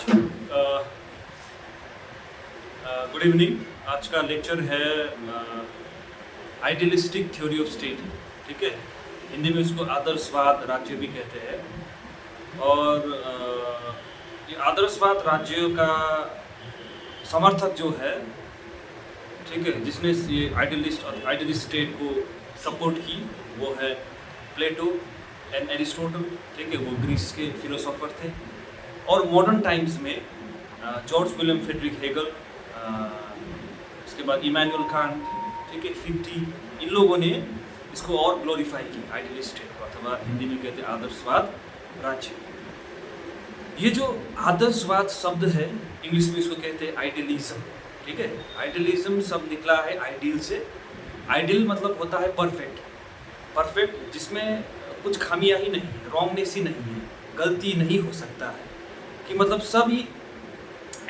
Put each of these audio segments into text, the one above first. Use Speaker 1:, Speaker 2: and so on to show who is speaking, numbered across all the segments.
Speaker 1: Good evening. आज का lecture है आइडियलिस्टिक थ्योरी ऑफ स्टेट। ठीक है, हिंदी में इसको आदर्शवाद राज्य भी कहते हैं। और ये आदर्शवाद राज्यों का समर्थक जो है, ठीक है, जिसने ये आइडियलिस्ट स्टेट को सपोर्ट की, वो है प्लेटो एंड एरिस्टोटल। ठीक है, वो ग्रीस के फिलोसोफर थे। और मॉडर्न टाइम्स में जॉर्ज विलियम फ्रेडरिक हेगल, इसके बाद इमैनुअल कांट, ठीक है, फिफ्टी, इन लोगों ने इसको और ग्लोरीफाई किया आइडियलिस्ट स्टेट को, अथवा हिंदी में कहते हैं आदर्शवाद राज्य। ये जो आदर्शवाद शब्द है, इंग्लिश में इसको कहते हैं आइडियलिज्म। ठीक है, आइडियलिज्म शब्द निकला है आइडियल से। आइडियल मतलब होता है परफेक्ट, परफेक्ट जिसमें कुछ खामियां ही नहीं है, रॉन्गनेस ही नहीं है, गलती नहीं हो सकता है, कि मतलब सभी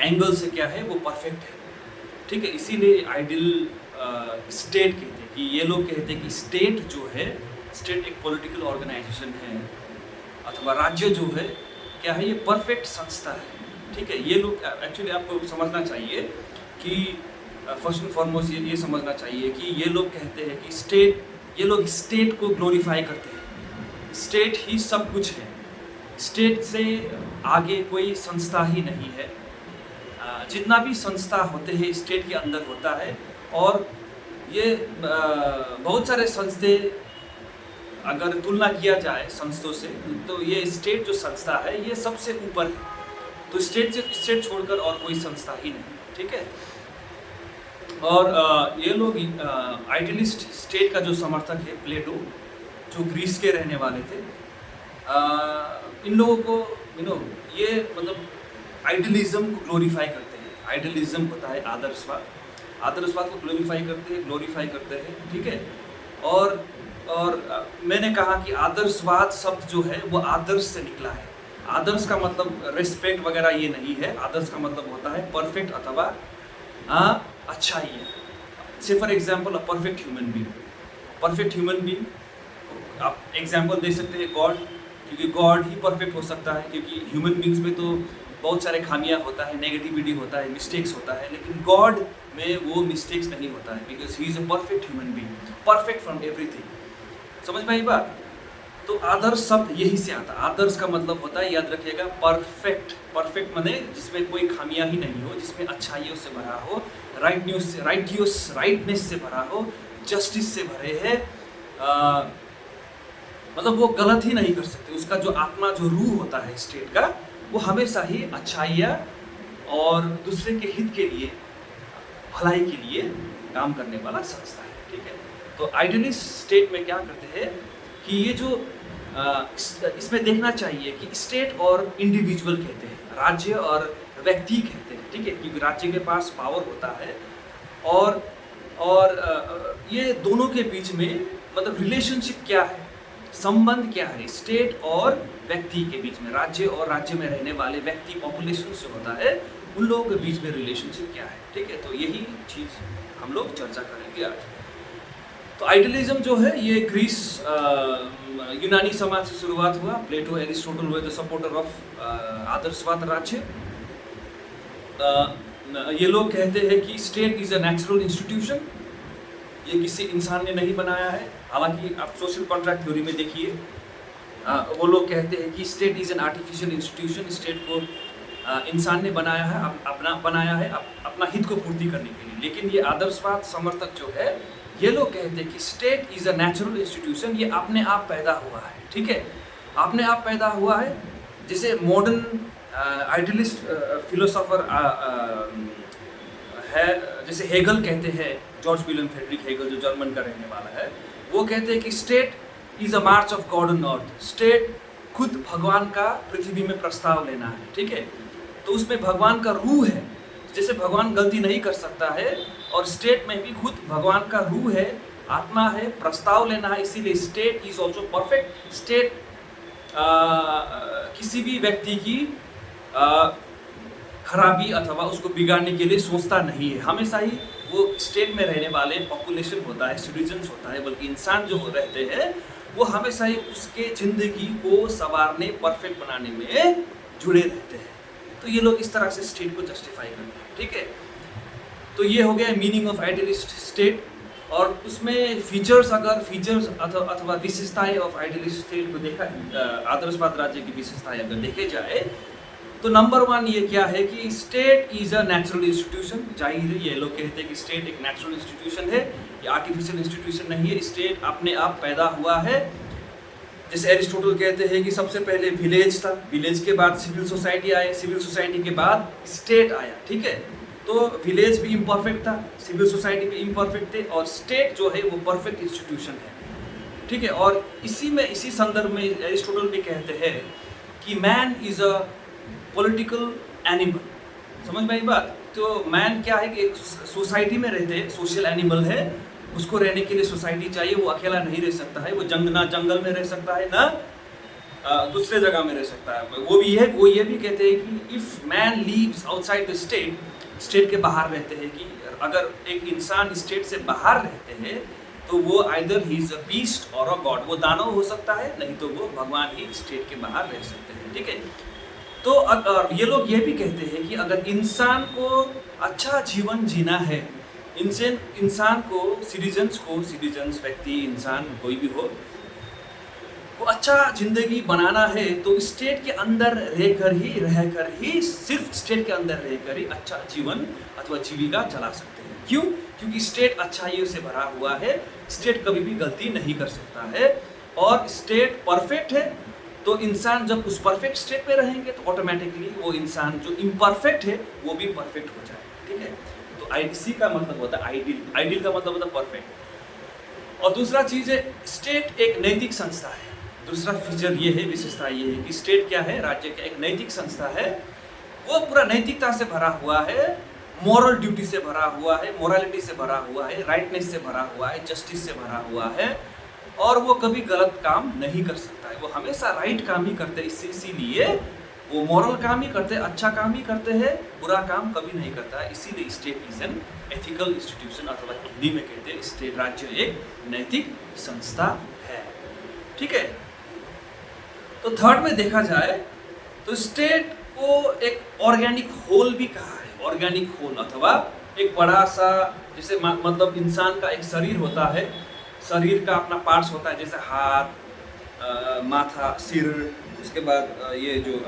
Speaker 1: एंगल से क्या है वो परफेक्ट है। ठीक है, इसीलिए आइडियल स्टेट कहते हैं। कि ये लोग कहते हैं कि स्टेट जो है, स्टेट एक पॉलिटिकल ऑर्गेनाइजेशन है, अथवा राज्य जो है क्या है, ये परफेक्ट संस्था है। ठीक है, ये लोग एक्चुअली आपको समझना चाहिए कि फर्स्ट एंड फॉरमोस्ट ये समझना चाहिए कि ये लोग कहते हैं कि स्टेट, ये लोग स्टेट को ग्लोरीफाई करते हैं। स्टेट ही सब कुछ है, स्टेट से आगे कोई संस्था ही नहीं है। जितना भी संस्था होते हैं स्टेट के अंदर होता है। और ये बहुत सारे संस्थे, अगर तुलना किया जाए संस्थों से, तो ये स्टेट जो संस्था है ये सबसे ऊपर है। तो स्टेट छोड़कर और कोई संस्था ही नहीं। ठीक है, और ये लोग आइडियलिस्ट स्टेट का जो समर्थक है प्लेटो, जो ग्रीस के रहने वाले थे, इन लोगों को ये मतलब आइडियलिज्म को ग्लोरीफाई करते हैं। आइडियलिज्म होता है आदर्शवाद, आदर्शवाद को ग्लोरीफाई करते हैं। ठीक है, और मैंने कहा कि आदर्शवाद शब्द जो है वो आदर्श से निकला है। आदर्श का मतलब रिस्पेक्ट वगैरह ये नहीं है। आदर्श का मतलब होता है परफेक्ट अथवा अच्छा ही है। से for example a perfect human being, perfect human being आप एग्जाम्पल दे सकते हैं गॉड, क्योंकि गॉड ही परफेक्ट हो सकता है। क्योंकि ह्यूमन बींग्स में तो बहुत सारे खामियां होता है, नेगेटिविटी होता है, मिस्टेक्स होता है, लेकिन गॉड में वो मिस्टेक्स नहीं होता है, because he is a perfect human being, perfect from everything. समझ में आई बात? तो आदर्श शब्द यही से आता है। आदर्श का मतलब होता है, याद रखिएगा, परफेक्ट। परफेक्ट माने जिसमें कोई खामियां ही नहीं हो, जिसमें अच्छाइयों से भरा हो, राइटनेस से भरा हो, जस्टिस से भरे है, मतलब वो गलत ही नहीं कर सकते। उसका जो आत्मा, जो रूह होता है स्टेट का, वो हमेशा ही अच्छाइयाँ और दूसरे के हित के लिए, भलाई के लिए काम करने वाला संस्था है। ठीक है, तो आइडियलिस्ट स्टेट में क्या करते हैं कि ये जो इसमें देखना चाहिए कि स्टेट और इंडिविजुअल कहते हैं, राज्य और व्यक्ति कहते हैं। ठीक है, क्योंकि राज्य के पास पावर होता है और ये दोनों के बीच में मतलब रिलेशनशिप क्या है, संबंध क्या है स्टेट और व्यक्ति के बीच में, राज्य और राज्य में रहने वाले व्यक्ति, पॉपुलेशन से होता है, उन लोगों के बीच में रिलेशनशिप क्या है। ठीक है, तो यही चीज़ हम लोग चर्चा करेंगे आज। तो आइडियलिज्म जो है ये ग्रीस, यूनानी समाज से शुरुआत हुआ। प्लेटो, एरिस्टोटल हुए द सपोर्टर ऑफ आदर्शवाद राज्य। ये लोग कहते हैं कि state is a natural institution, ये किसी इंसान ने नहीं बनाया है। हालांकि आप सोशल कॉन्ट्रैक्ट थ्योरी में देखिए, वो लोग कहते हैं कि state is an artificial institution, state को इंसान ने बनाया है, अपना हित को पूर्ति करने के लिए। लेकिन ये आदर्शवाद समर्थक जो है, ये लोग कहते हैं कि state is a natural institution, ये अपने आप पैदा हुआ है। ठीक है, अपने आप पैदा हुआ है। जैसे मॉडर्न आइडियलिस्ट फिलोसोफर है, जैसे हेगल कहते हैं, जॉर्ज विलियम फ्रेडरिक हेगल जो जर्मन का रहने वाला है, वो कहते हैं कि state is a March of God on earth. State खुद भगवान का पृथ्वी में प्रस्ताव लेना है। ठीक है, तो उसमें भगवान का रूह है। जैसे भगवान गलती नहीं कर सकता है, और स्टेट में भी खुद भगवान का रूह है, आत्मा है, प्रस्ताव लेना है, इसीलिए state is also perfect. State किसी भी व्यक्ति की खराबी अथवा उसको बिगाड़ने के लिए सोचता नहीं है। हमेशा ही वो स्टेट में रहने वाले पॉपुलेशन होता है, सिटीजन्स होता है, बल्कि इंसान जो रहते हैं वो हमेशा ही उसके ज़िंदगी को संवारने, परफेक्ट बनाने में जुड़े रहते हैं। तो ये लोग इस तरह से स्टेट को जस्टिफाई करते हैं, ठीक है। तो ये हो गया मीनिंग ऑफ आइडियलिस्ट स्टेट। और उसमें फीचर्स अथवा विशेषताएं ऑफ आइडियलिस्ट स्टेट को देखा, आदर्शवाद राज्य की विशेषताएं अगर देखे जाए तो नंबर 1 ये क्या है कि state is a natural institution. जाहिर है ये लोग कहते हैं कि स्टेट एक नेचुरल इंस्टीट्यूशन है, ये आर्टिफिशियल इंस्टीट्यूशन नहीं है। स्टेट अपने आप पैदा हुआ है। जैसे एरिस्टोटल कहते हैं कि सबसे पहले विलेज था, विलेज के बाद सिविल सोसाइटी आया, सिविल सोसाइटी के बाद स्टेट आया, ठीक है। तो विलेज भी इम्परफेक्ट था, सिविल सोसाइटी भी इम्परफेक्ट थे, और स्टेट जो है वो परफेक्ट इंस्टीट्यूशन है, ठीक है। और इसी संदर्भ में एरिस्टोटल भी कहते हैं कि man is a political animal. समझ में आई बात? तो मैन क्या है कि एक सोसाइटी में रहते हैं, सोशल एनिमल है, उसको रहने के लिए सोसाइटी चाहिए, वो अकेला नहीं रह सकता है, वो ना जंगल में रह सकता है ना दूसरे जगह में रह सकता है। वो ये भी कहते हैं कि if man leaves outside the state के बाहर रहते हैं, कि अगर एक इंसान स्टेट से बाहर रहते हैं तो वो either he is a beast और अ गॉड, वो दानव हो सकता है, नहीं तो वो भगवान ही स्टेट के बाहर रह सकते हैं, ठीक है। तो ये लोग ये भी कहते हैं कि अगर इंसान को अच्छा जीवन जीना है, इंसान को सिटीजन्स व्यक्ति इंसान कोई भी हो को अच्छा जिंदगी बनाना है, तो स्टेट के अंदर रहकर ही सिर्फ स्टेट के अंदर रहकर ही अच्छा जीवन अथवा जीविका चला सकते हैं। क्यों? क्योंकि स्टेट अच्छाइयों से भरा हुआ है, स्टेट कभी भी गलती नहीं कर सकता है, और स्टेट परफेक्ट है। तो इंसान जब उस परफेक्ट स्टेट में रहेंगे तो ऑटोमेटिकली वो इंसान जो इम्परफेक्ट है वो भी परफेक्ट हो जाएगा, ठीक है। तो आईडीसी का मतलब होता है आइडियल का मतलब होता है परफेक्ट। और दूसरा चीज़ है स्टेट एक नैतिक संस्था है। दूसरा फीचर ये है, विशेषता ये है कि स्टेट क्या है, राज्य का एक नैतिक संस्था है, वो पूरा नैतिकता से भरा हुआ है, मॉरल ड्यूटी से भरा हुआ है, मोरालिटी से भरा हुआ है, राइटनेस से भरा हुआ है, जस्टिस से भरा हुआ है, और वो कभी गलत काम नहीं कर सकता है, वो हमेशा राइट काम ही करते हैं। इसीलिए वो मॉरल काम ही करते हैं, अच्छा काम ही करते हैं, बुरा काम कभी नहीं करता है। इसीलिए state is an ethical institution, अथवा हिंदी में कहते हैं स्टेट, राज्य एक नैतिक संस्था है, ठीक है। तो थर्ड में देखा जाए तो स्टेट को एक ऑर्गेनिक होल भी कहा है। ऑर्गेनिक होल अथवा एक बड़ा सा, जैसे मतलब इंसान का एक शरीर होता है, शरीर का अपना पार्ट्स होता है, जैसे हाथ, माथा, सिर, उसके बाद ये जो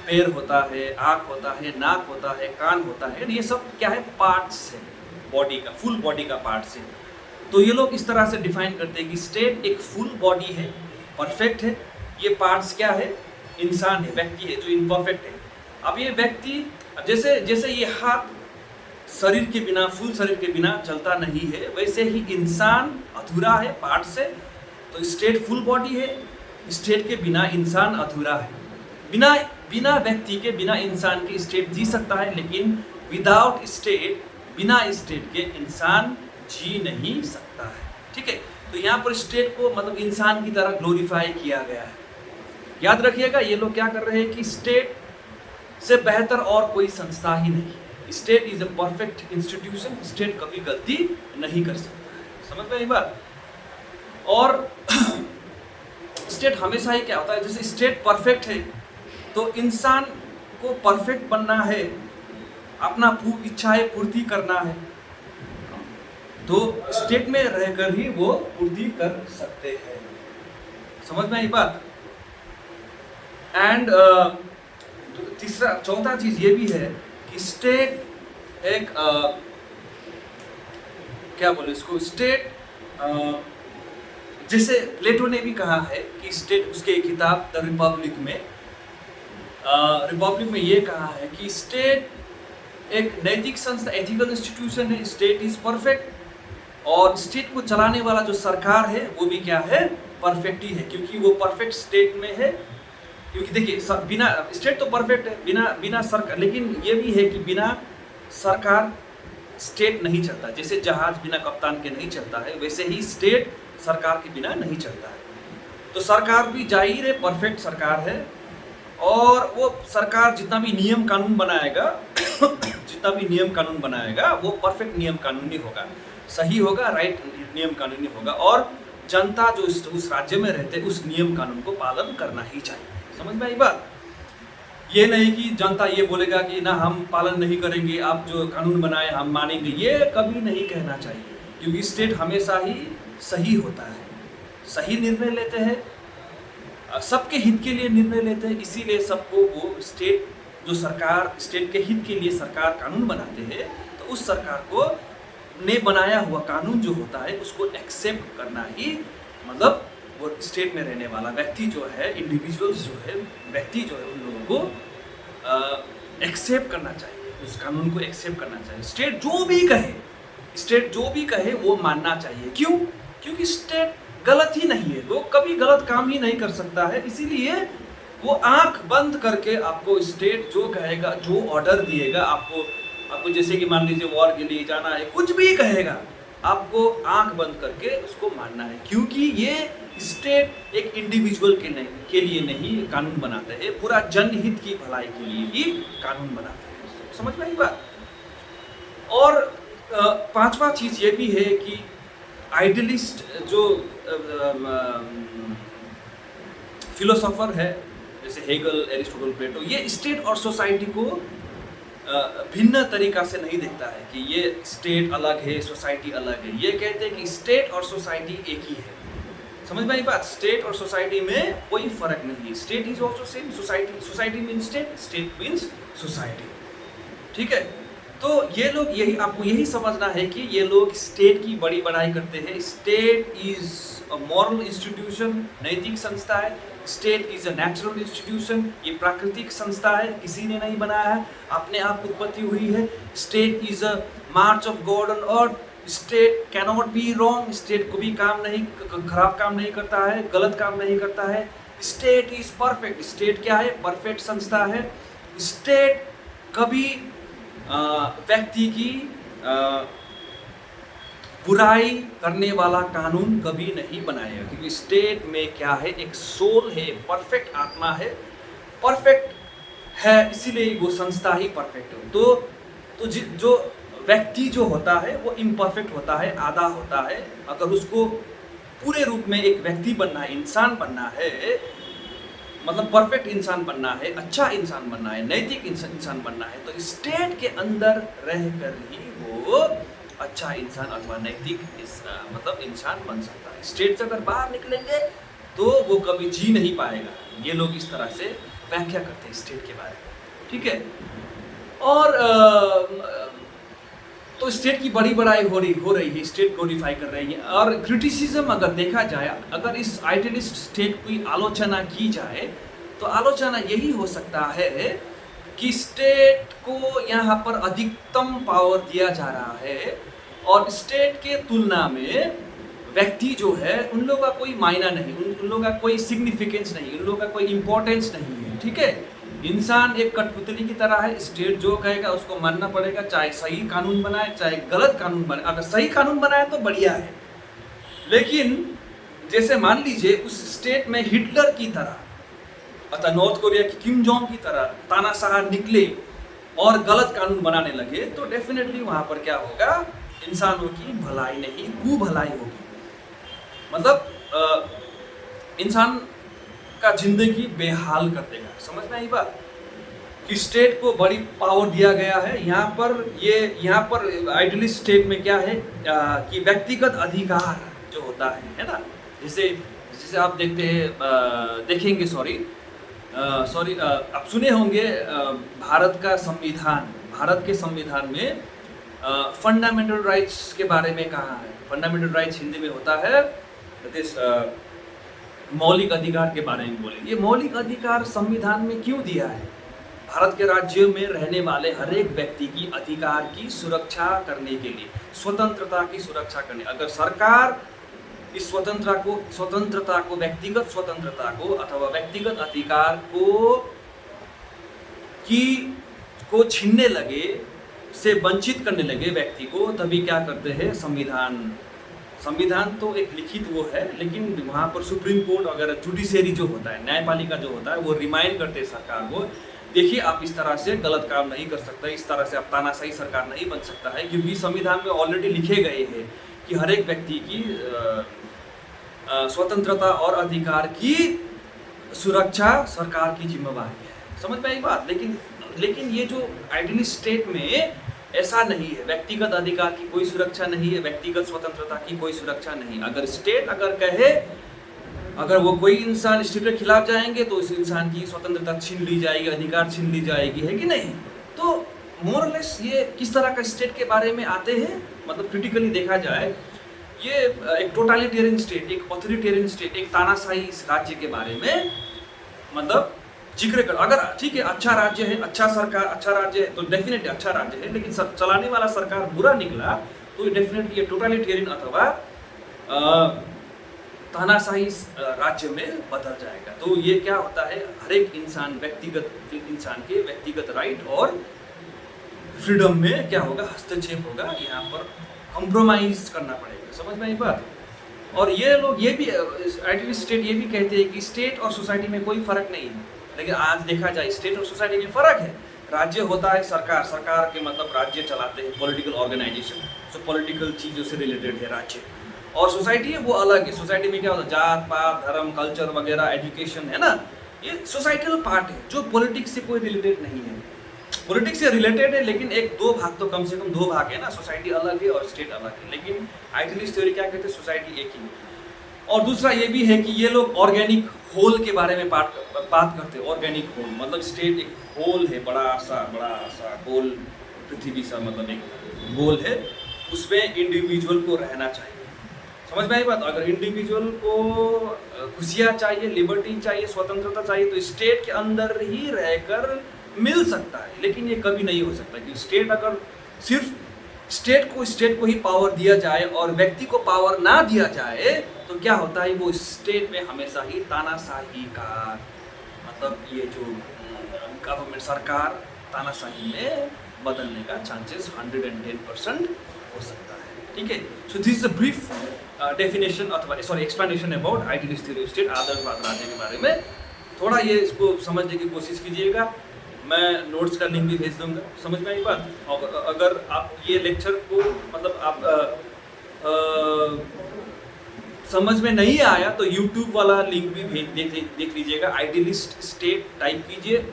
Speaker 1: पैर होता है, आँख होता है, नाक होता है, कान होता है, ये सब क्या है, पार्ट्स है बॉडी का, फुल बॉडी का पार्ट्स है। तो ये लोग इस तरह से डिफाइन करते हैं कि स्टेट एक फुल बॉडी है, परफेक्ट है, ये पार्ट्स क्या है, इंसान है, व्यक्ति है जो इम्परफेक्ट है। अब ये व्यक्ति, जैसे ये हाथ शरीर के बिना, फुल शरीर के बिना चलता नहीं है, वैसे ही इंसान अधूरा है पार्ट से। तो स्टेट फुल बॉडी है, स्टेट के बिना इंसान अधूरा है। बिना व्यक्ति के, बिना इंसान के स्टेट जी सकता है, लेकिन विदाउट स्टेट, बिना स्टेट के इंसान जी नहीं सकता है, ठीक है। तो यहाँ पर स्टेट को मतलब इंसान की तरह ग्लोरीफाई किया गया है। याद रखिएगा, ये लोग क्या कर रहे हैं कि स्टेट से बेहतर और कोई संस्था ही नहीं है। State is a perfect institution, state कभी गलती नहीं कर सकता है। समझ में आई बात? और स्टेट हमेशा ही क्या होता है, जैसे स्टेट परफेक्ट है तो इंसान को परफेक्ट बनना है, अपना इच्छाएं पूर्ति करना है, तो स्टेट में रहकर ही वो पूर्ति कर सकते हैं। समझ में आई बात? एंड चौथा चीज ये भी है कि स्टेट एक क्या बोले इसको, स्टेट जैसे प्लेटो ने भी कहा है कि स्टेट, उसके किताब द रिपब्लिक में ये कहा है कि स्टेट एक नैतिक संस्था, एथिकल इंस्टीट्यूशन है, स्टेट इज परफेक्ट, और स्टेट को चलाने वाला जो सरकार है वो भी क्या है, परफेक्ट ही है, क्योंकि वो परफेक्ट स्टेट में है। क्योंकि देखिए, बिना स्टेट तो परफेक्ट है, बिना सरकार, लेकिन ये भी है कि बिना सरकार स्टेट नहीं चलता। जैसे जहाज बिना कप्तान के नहीं चलता है, वैसे ही स्टेट सरकार के बिना नहीं चलता है। तो सरकार भी जाहिर है परफेक्ट सरकार है, और वो सरकार जितना भी नियम कानून बनाएगा वो परफेक्ट नियम कानूनी होगा, सही होगा, राइट नियम कानूनी होगा, और जनता जो उस राज्य में रहते उस नियम कानून को पालन करना ही चाहिए। समझ में आई बात? ये नहीं कि जनता ये बोलेगा कि ना हम पालन नहीं करेंगे, आप जो कानून बनाए हम मानेंगे, ये कभी नहीं कहना चाहिए, क्योंकि स्टेट हमेशा ही सही होता है, सही निर्णय लेते हैं, सबके हित के लिए निर्णय लेते हैं। इसीलिए सबको वो स्टेट जो सरकार स्टेट के हित के लिए सरकार कानून बनाते हैं, तो उस सरकार को ने बनाया हुआ कानून जो होता है उसको एक्सेप्ट करना ही, मतलब वो स्टेट में रहने वाला व्यक्ति जो है, इंडिविजुअल्स जो है, व्यक्ति जो है, उन लोगों को एक्सेप्ट करना चाहिए, उस कानून को एक्सेप्ट करना चाहिए। स्टेट जो भी कहे वो मानना चाहिए। क्यों? क्योंकि स्टेट गलत ही नहीं है, वो कभी गलत काम ही नहीं कर सकता है, इसीलिए वो आंख बंद करके आपको स्टेट जो कहेगा, जो ऑर्डर दिएगा, आपको जैसे कि मान लीजिए वॉर के लिए जाना है, कुछ भी कहेगा, आपको आंख बंद करके उसको मानना है, क्योंकि ये स्टेट एक इंडिविजुअल के लिए नहीं कानून बनाते हैं, पूरा जनहित की भलाई के लिए ही कानून बनाते हैं। समझ में आई बात? और पांचवा चीज ये भी है कि आइडियलिस्ट जो फिलोसोफर है, जैसे हेगल, एरिस्टोटल, प्लेटो, ये स्टेट और सोसाइटी को भिन्न तरीका से नहीं देखता है कि ये स्टेट अलग है, सोसाइटी अलग है। ये कहते हैं कि स्टेट और सोसाइटी एक ही है। समझ में आई बात? स्टेट और सोसाइटी में कोई फर्क नहीं है। State is also same, society means state, state means society. ठीक है? तो ये लोग आपको यही समझना है कि ये लोग स्टेट की बड़ी बड़ाई करते हैं। State is a moral institution, नैतिक संस्था है। State is a natural institution, ये प्राकृतिक संस्था है, किसी ने नहीं बनाया है, अपने आप उत्पत्ति हुई है। State is a March of God on earth. State cannot be wrong, state को भी खराब काम नहीं करता है, गलत काम नहीं करता है। स्टेट इज परफेक्ट, स्टेट क्या है? परफेक्ट संस्था है। स्टेट कभी व्यक्ति की बुराई करने वाला कानून कभी नहीं बनाएगा, क्योंकि स्टेट में क्या है? एक सोल है, परफेक्ट आत्मा है, परफेक्ट है, इसीलिए वो संस्था ही परफेक्ट है। तो जो व्यक्ति जो होता है वो इम्परफेक्ट होता है, आधा होता है। अगर उसको पूरे रूप में एक व्यक्ति बनना है, इंसान बनना है, मतलब परफेक्ट इंसान बनना है, अच्छा इंसान बनना है, नैतिक इंसान बनना है, तो स्टेट के अंदर रहकर ही वो अच्छा इंसान अथवा नैतिक मतलब इंसान बन सकता है। स्टेट से अगर बाहर निकलेंगे तो वो कभी जी नहीं पाएगा। ये लोग इस तरह से व्याख्या करते हैं स्टेट के बारे में। ठीक है? और तो स्टेट की बड़ी बड़ाई हो रही है, स्टेट ग्लोरीफाई कर रही है। और क्रिटिसिज्म अगर देखा जाए, अगर इस आइडियलिस्ट स्टेट की आलोचना की जाए, तो आलोचना यही हो सकता है कि स्टेट को यहाँ पर अधिकतम पावर दिया जा रहा है, और स्टेट के तुलना में व्यक्ति जो है उन लोगों का कोई मायना नहीं, उन लोगों का कोई सिग्निफिकेंस नहीं, उन लोगों का कोई इम्पोर्टेंस नहीं है। ठीक है? इंसान एक कठपुतली की तरह है, स्टेट जो कहेगा उसको मानना पड़ेगा, चाहे सही कानून बनाए चाहे गलत कानून बनाए। अगर सही कानून बनाए तो बढ़िया है, लेकिन जैसे मान लीजिए उस स्टेट में हिटलर की तरह अथवा नॉर्थ कोरिया की किम जोंग की तरह तानाशाह निकले और गलत कानून बनाने लगे, तो डेफिनेटली वहां पर क्या होगा? इंसानों की भलाई नहीं, कुभलाई होगी। मतलब इंसान का जिंदगी बेहाल कर देगा। समझ में आई बात? कि स्टेट को बड़ी पावर दिया गया है। यहाँ पर आइडियलिस्ट स्टेट में क्या है कि व्यक्तिगत अधिकार जो होता है ना, जैसे आप देखेंगे आप सुने होंगे भारत के संविधान में फंडामेंटल राइट्स के बारे में कहा है। फंडामेंटल राइट्स हिंदी में होता है मौलिक अधिकार के बारे में बोले। ये मौलिक अधिकार संविधान में क्यों दिया है? भारत के राज्यों में रहने वाले हर एक व्यक्ति की अधिकार की सुरक्षा करने के लिए, स्वतंत्रता की सुरक्षा करने। अगर सरकार इस स्वतंत्रता को व्यक्तिगत स्वतंत्रता को अथवा व्यक्तिगत अधिकार को छीनने लगे, से वंचित करने लगे व्यक्ति को, तभी क्या करते हैं? संविधान तो एक लिखित वो है, लेकिन वहाँ पर सुप्रीम कोर्ट वगैरह जुडिशरी जो होता है, न्यायपालिका जो होता है, वो रिमाइंड करते हैं सरकार को, देखिए आप इस तरह से गलत काम नहीं कर सकते, इस तरह से आप तानाशाही सरकार नहीं बन सकता है, क्योंकि संविधान में ऑलरेडी लिखे गए हैं कि हर एक व्यक्ति की स्वतंत्रता और अधिकार की सुरक्षा सरकार की जिम्मेवारी है। समझ में आई बात। लेकिन ये जो आइडियलिस्ट स्टेट में ऐसा नहीं है, व्यक्तिगत अधिकार की कोई सुरक्षा नहीं है, व्यक्तिगत स्वतंत्रता की कोई सुरक्षा नहीं। अगर स्टेट अगर कहे, अगर वो कोई इंसान स्टेट के खिलाफ जाएंगे तो उस इंसान की स्वतंत्रता छीन ली जाएगी, अधिकार छीन ली जाएगी, है कि नहीं। तो मोरलेस ये किस तरह का स्टेट के बारे में आते हैं, मतलब क्रिटिकली देखा जाए ये एक टोटलिटेरियन स्टेट, एक ऑथोरिटेरियन स्टेट, एक तानाशाही राज्य के बारे में मतलब जिक्र कर। अगर ठीक है अच्छा राज्य है, अच्छा सरकार, अच्छा राज्य है तो डेफिनेटली अच्छा राज्य है, लेकिन चलाने वाला सरकार बुरा निकला तो डेफिनेटली ये टोटलिटेरियन अथवा तानाशाही राज्य में बदल जाएगा। तो ये क्या होता है, हर एक इंसान के व्यक्तिगत राइट और फ्रीडम में क्या होगा, हस्तक्षेप होगा, यहाँ पर कॉम्प्रोमाइज करना पड़ेगा। समझ में आई बात। और ये लोग ये भी आइडियलिस्ट स्टेट ये भी कहते हैं कि स्टेट और सोसाइटी में कोई फर्क नहीं है, लेकिन आज देखा जाए स्टेट और सोसाइटी में फर्क है। राज्य होता है सरकार, सरकार के मतलब राज्य चलाते हैं पॉलिटिकल ऑर्गेनाइजेशन, जो पॉलिटिकल चीज़ों से रिलेटेड है राज्य। और सोसाइटी है वो अलग है। सोसाइटी में क्या होता है, जात पात धर्म कल्चर वगैरह एजुकेशन है ना, ये सोसाइटल पार्ट है जो पॉलिटिक्स से कोई रिलेटेड नहीं है। पॉलिटिक्स से रिलेटेड है लेकिन एक दो भाग तो कम से कम दो भाग है ना, सोसाइटी अलग है और स्टेट अलग है। लेकिन आइडियलिस्ट थ्योरी क्या कहते हैं, सोसाइटी एक ही है। और दूसरा ये भी है कि ये लोग ऑर्गेनिक होल के बारे में बात करते हैं। ऑर्गेनिक होल मतलब स्टेट एक होल है, बड़ा सा गोल, पृथ्वी सा मतलब एक गोल है, उसमें इंडिविजुअल को रहना चाहिए। समझ में आई बात। अगर इंडिविजुअल को खुशियाँ चाहिए, लिबर्टी चाहिए, स्वतंत्रता चाहिए तो स्टेट के अंदर ही रहकर मिल सकता है, लेकिन ये कभी नहीं हो सकता कि स्टेट अगर सिर्फ स्टेट को ही पावर दिया जाए और व्यक्ति को पावर ना दिया जाए तो क्या होता है, वो स्टेट में हमेशा ही तानाशाही का मतलब ये जो गवर्नमेंट सरकार तानाशाही में बदलने का चांसेस 110% हो सकता है। ठीक है। So this is a brief definition अथवा explanation about idealist theory of state, आदर्शवाद राज्य के बारे में। थोड़ा ये इसको समझने की कोशिश कीजिएगा, मैं नोट्स का लिंक भी भेज दूंगा। समझ में आई बात। और अगर आप ये लेक्चर को मतलब आप समझ में नहीं आया तो यूट्यूब वाला लिंक भी देख लीजिएगा, आइडियलिस्ट स्टेट टाइप कीजिए,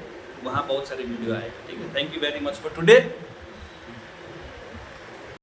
Speaker 1: वहाँ बहुत सारे वीडियो आएगा। ठीक है। Thank you very much for today.